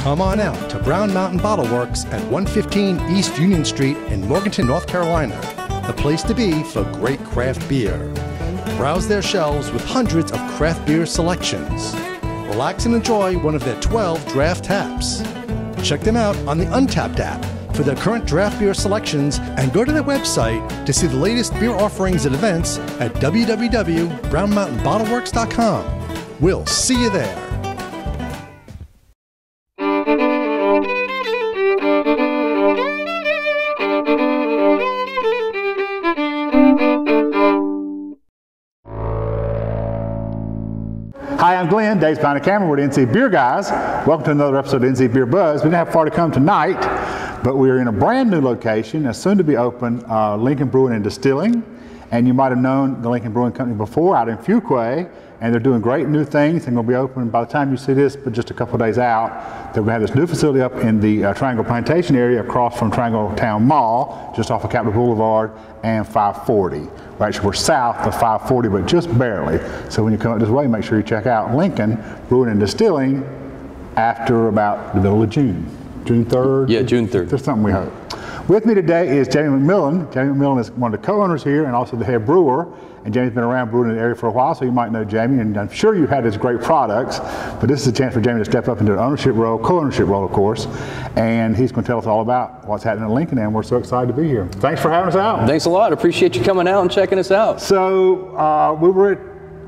Come on out to Brown Mountain Bottle Works at 115 East Union Street in Morganton, North Carolina, the place to be for great craft beer. Browse their shelves with hundreds of craft beer selections. Relax and enjoy one of their 12 draft taps. Check them out on the Untapped app for their current draft beer selections and go to their website to see the latest beer offerings and events at www.brownmountainbottleworks.com. We'll see you there. Hi, I'm Glenn, Dave's behind the camera. We're the NC Beer Guys. Welcome to another episode of NC Beer Buzz. We didn't have far to come tonight, but we're in a brand new location, a soon to be open Lincoln Brewing and Distilling. And you might have known the Lincoln Brewing Company before out in Fuquay, and they're doing great new things. They're going to be open by the time you see this, but just a couple of days out. They're going to have this new facility up in the Triangle Plantation area across from Triangle Town Mall, just off of Capital Boulevard and 540. Actually, we're south of 540, but just barely. So when you come up this way, make sure you check out Lincoln Brewing and Distilling after about the middle of June. June 3rd? Yeah, June 3rd. That's something we hope. With me today is Jamie McMillan. Jamie McMillan is one of the co-owners here and also the head brewer. And Jamie's been around brewing in the area for a while, so you might know Jamie. And I'm sure you've had his great products, but this is a chance for Jamie to step up into an ownership role, co-ownership role, of course. And he's going to tell us all about what's happening in Lincoln, and we're so excited to be here. Thanks for having us out. Thanks a lot. Appreciate you coming out and checking us out. So we were at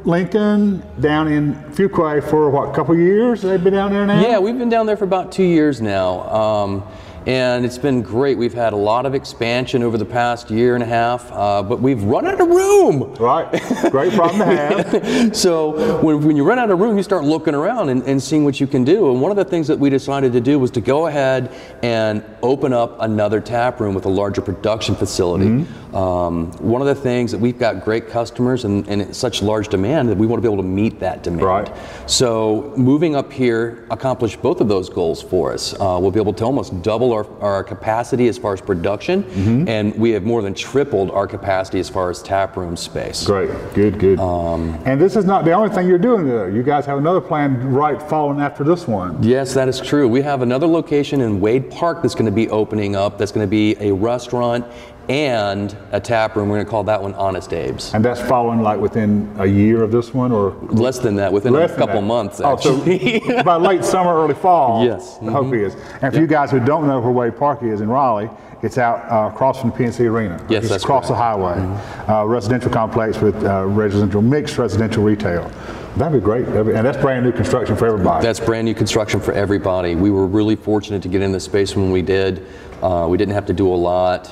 Lincoln down in Fuquay for what, a couple of years? They've been down there now? Yeah, we've been down there for about 2 years now. And it's been great. We've had a lot of expansion over the past year and a half, but we've run out of room. Right, great problem to have. So when you run out of room, you start looking around and seeing what you can do. And one of the things that we decided to do was to go ahead and open up another tap room with a larger production facility. Mm-hmm. One of the things that we've got great customers and it's such large demand that we want to be able to meet that demand. Right. So moving up here accomplished both of those goals for us. We'll be able to almost double our capacity as far as production, mm-hmm. and we have more than tripled our capacity as far as tap room space. Great, good. And this is not the only thing you're doing though. You guys have another plan right following after this one. Yes, that is true. We have another location in Wade Park that's going to be opening up. That's going to be a restaurant and a tap room. We're going to call that one Honest Abe's. And that's following like within a year of this one, or less than that, within a couple months actually. Oh, so by late summer, early fall. Yes. The hope is. And for you guys who don't know where Wade Park is in Raleigh, it's out across from the PNC Arena. Yes, it's across the highway. Mm-hmm. Residential complex with mixed residential retail. That'd be great. And that's brand new construction for everybody. That's brand new construction for everybody. We were really fortunate to get in this space when we did. We didn't have to do a lot,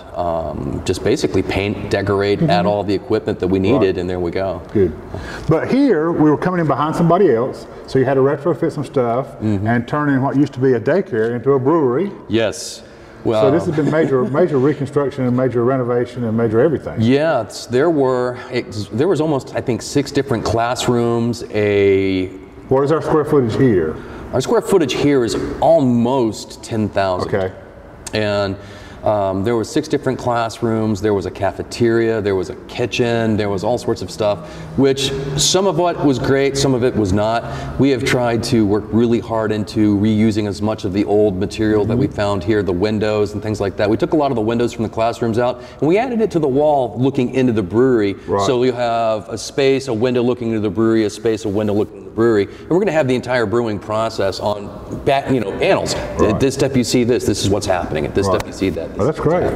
just basically paint, decorate, mm-hmm. add all the equipment that we needed, and there we go. Good. But here, we were coming in behind somebody else, so you had to retrofit some stuff mm-hmm. and turn in what used to be a daycare into a brewery. Yes. Well, so this has been major reconstruction and major renovation and major everything. Yeah, there was almost, I think, 6 different classrooms. What is our square footage here? Our square footage here is almost 10,000. Okay. And there were 6 different classrooms, there was a cafeteria, there was a kitchen, there was all sorts of stuff, which some of what was great, some of it was not. We have tried to work really hard into reusing as much of the old material mm-hmm. that we found here, the windows and things like that. We took a lot of the windows from the classrooms out and we added it to the wall looking into the brewery. Right. So you have a space, a window looking into the brewery, a space, a window looking into the brewery, and we're going to have the entire brewing process on panels. Right. At this step you see this is what's happening. At this step you see that. Well, that's great.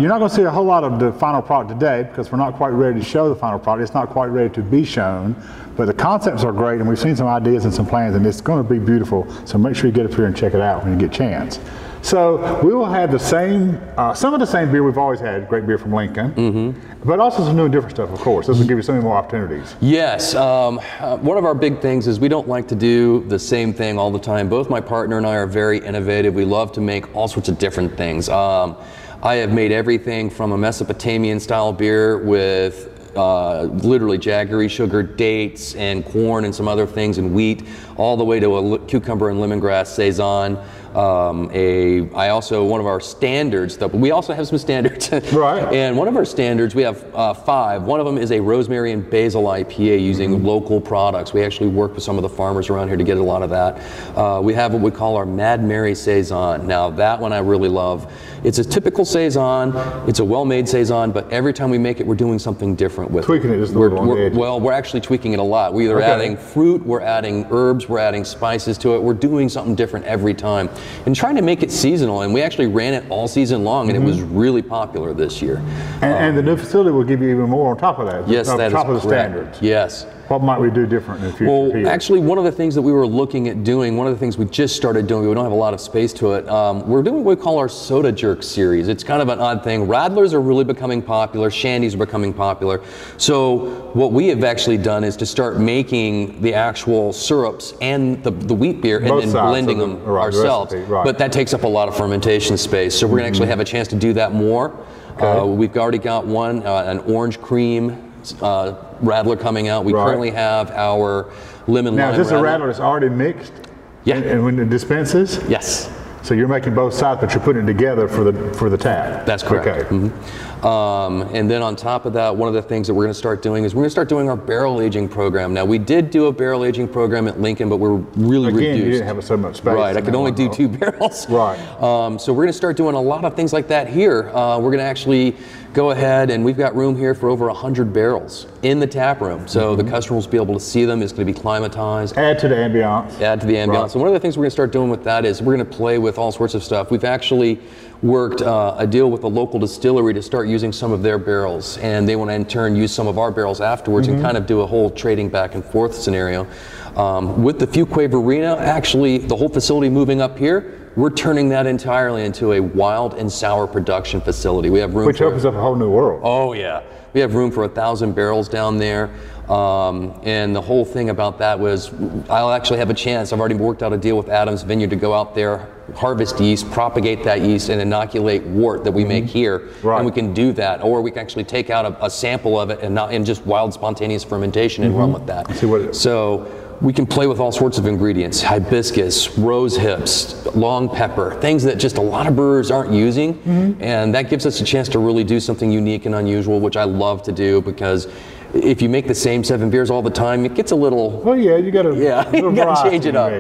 You're not going to see a whole lot of the final product today because we're not quite ready to show the final product. It's not quite ready to be shown, but the concepts are great and we've seen some ideas and some plans and it's going to be beautiful. So make sure you get up here and check it out when you get a chance. So we will have the same, some of the same beer we've always had, great beer from Lincoln, mm-hmm. but also some new and different stuff, of course. This will give you so many more opportunities. Yes, one of our big things is we don't like to do the same thing all the time. Both my partner and I are very innovative. We love to make all sorts of different things. I have made everything from a Mesopotamian style beer with literally jaggery sugar, dates, and corn, and some other things, and wheat, all the way to a cucumber and lemongrass saison. One of our standards, though, we also have some standards. Right. And one of our standards, we have 5. One of them is a rosemary and basil IPA using local products. We actually work with some of the farmers around here to get a lot of that. We have what we call our Mad Mary Saison. Now that one I really love. It's a typical Saison. It's a well-made Saison, but every time we make it, we're doing something different with tweaking it just a little on the edge. Well, we're actually tweaking it a lot. We're either adding fruit, we're adding herbs, we're adding spices to it. We're doing something different every time. And trying to make it seasonal, and we actually ran it all season long, and it was really popular this year. And the new facility will give you even more on top of that. Yes, that is top of the correct. standards. Yes. What might we do different in the future? Well, actually, one of the things that we were looking at doing, one of the things we just started doing, we don't have a lot of space to it, we're doing what we call our Soda Jerk series. It's kind of an odd thing. Radlers are really becoming popular, Shandies are becoming popular. So what we have actually done is to start making the actual syrups and the wheat beer and then blending them ourselves. But that takes up a lot of fermentation space. So we're going to actually have a chance to do that more. We've already got one, an orange cream Radler coming out. We currently have our lemon lime. Now, is this Radler. a Radler that's already mixed? Yeah. And when it dispenses? Yes. So you're making both sides, but you're putting it together for the tap. That's correct. Okay. And then on top of that, one of the things that we're going to start doing is we're going to start doing our barrel aging program. Now, we did do a barrel aging program at Lincoln, but we're really reduced. You didn't have so much space. Right, I could only do 2 barrels. Right. So we're going to start doing a lot of things like that here. We're going to actually go ahead, and we've got room here for over 100 barrels in the tap room. So the customers will be able to see them. It's going to be climatized. Add to the ambiance. Add to the ambiance. Right. And one of the things we're going to start doing with that is we're going to play with all sorts of stuff. We've actually worked a deal with a local distillery to start using some of their barrels, and they want to in turn use some of our barrels afterwards and kind of do a whole trading back and forth scenario. With the Fuquay-Varina, actually the whole facility moving up here, we're turning that entirely into a wild and sour production facility. We have room Which opens up a whole new world. Oh yeah, we have room for 1,000 barrels down there. And the whole thing about that was I'll actually have a chance. I've already worked out a deal with Adams Vineyard to go out there, harvest yeast, propagate that yeast, and inoculate wort that we make here. Right. And we can do that, or we can actually take out a sample of it and not in just wild spontaneous fermentation and run with that. See what it is. So we can play with all sorts of ingredients: hibiscus, rose hips, long pepper, things that just a lot of brewers aren't using, and that gives us a chance to really do something unique and unusual, which I love to do, because if you make the same 7 beers all the time, it gets a little... Well, yeah, you got to you got to change it up.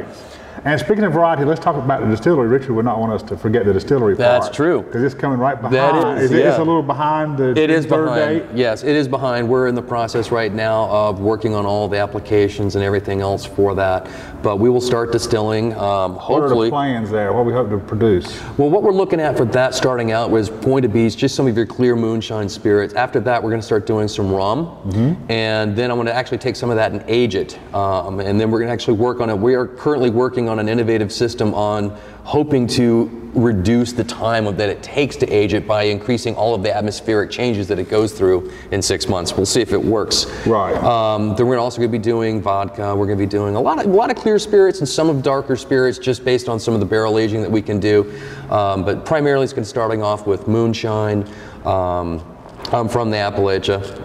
And speaking of variety, let's talk about the distillery. Richard would not want us to forget the distillery part. That's true. Because it's coming right behind. That is, It's a little behind the third date? Yes, it is behind. We're in the process right now of working on all the applications and everything else for that. But we will start distilling, hopefully. What are the plans there? What we hope to produce? Well, what we're looking at for that starting out was Point of Beast, just some of your clear moonshine spirits. After that, we're going to start doing some rum. And then I'm going to actually take some of that and age it. And then we're going to actually work on it. We are currently working on an innovative system on hoping to reduce the time that it takes to age it by increasing all of the atmospheric changes that it goes through in 6 months. We'll see if it works. Right. Then we're also going to be doing vodka. We're going to be doing a lot of clear spirits and some of darker spirits, just based on some of the barrel aging that we can do. But primarily it's going to starting off with moonshine. I'm from the Appalachia.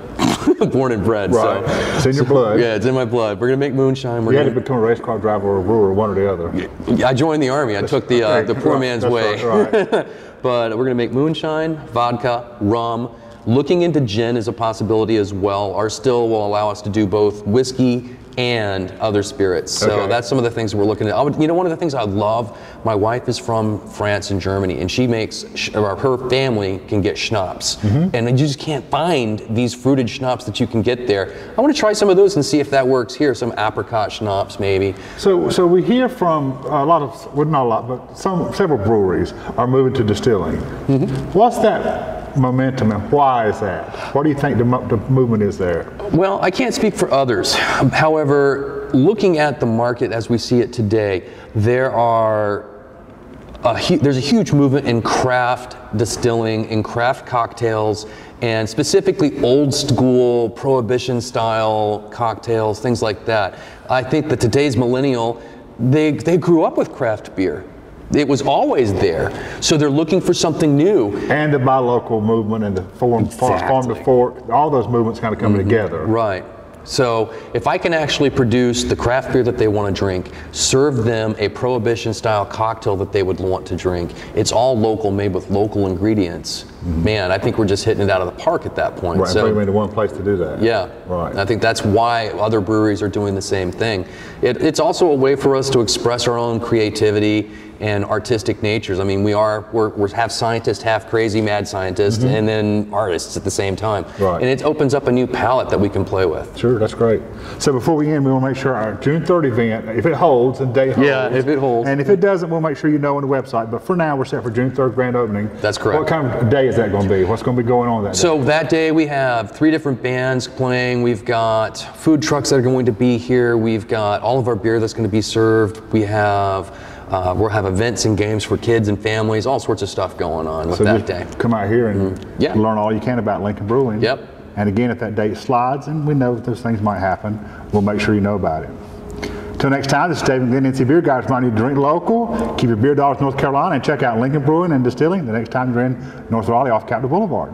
Born and bred. Right. So, it's in your blood. Yeah, it's in my blood. We're going to make moonshine. You had to become a race car driver or a brewer, one or the other. I joined the Army. I took the poor man's way. Right. But we're going to make moonshine, vodka, rum. Looking into gin is a possibility as well. Our still will allow us to do both whiskey and other spirits. So that's some of the things we're looking at. You know, one of the things I love, my wife is from France and Germany, and she makes, her family can get schnapps. And you just can't find these fruited schnapps that you can get there. I want to try some of those and see if that works here, some apricot schnapps maybe. So we hear from a lot of, well, not a lot, but several breweries are moving to distilling. What's that momentum and why is that? What do you think the movement is there? Well, I can't speak for others. However, looking at the market as we see it today, there's a huge movement in craft distilling, in craft cocktails, and specifically old school prohibition style cocktails, things like that. I think that today's millennial, they grew up with craft beer. It was always there. So they're looking for something new. And the buy local movement and the farm to fork, all those movements kind of coming together. Right. So if I can actually produce the craft beer that they want to drink, serve them a prohibition style cocktail that they would want to drink, it's all local, made with local ingredients. Man, I think we're just hitting it out of the park at that point. Right, so you made one place to do that. Yeah, right. I think that's why other breweries are doing the same thing. It's also a way for us to express our own creativity and artistic natures. I mean, we're half scientists, half crazy mad scientists, and then artists at the same time. Right. And it opens up a new palette that we can play with. Sure, that's great. So before we end, we want to make sure our June 3rd event, if it holds, and day holds. Yeah, if it holds. And if it doesn't, we'll make sure you know on the website. But for now, we're set for June 3rd grand opening. That's correct. What kind of day is that going to be? What's going to be going on that day? So that day we have 3 different bands playing. We've got food trucks that are going to be here. We've got all of our beer that's going to be served. We have we'll have events and games for kids and families, all sorts of stuff going on with that day. Come out here and learn all you can about Lincoln Brewing. Yep. And again, if that date slides, and we know that those things might happen, we'll make sure you know about it. Till next time, this is Dave and Glenn, NC Beer Guys, reminding you to drink local, keep your beer dollars North Carolina, and check out Lincoln Brewing and Distilling the next time you're in North Raleigh off Capital Boulevard.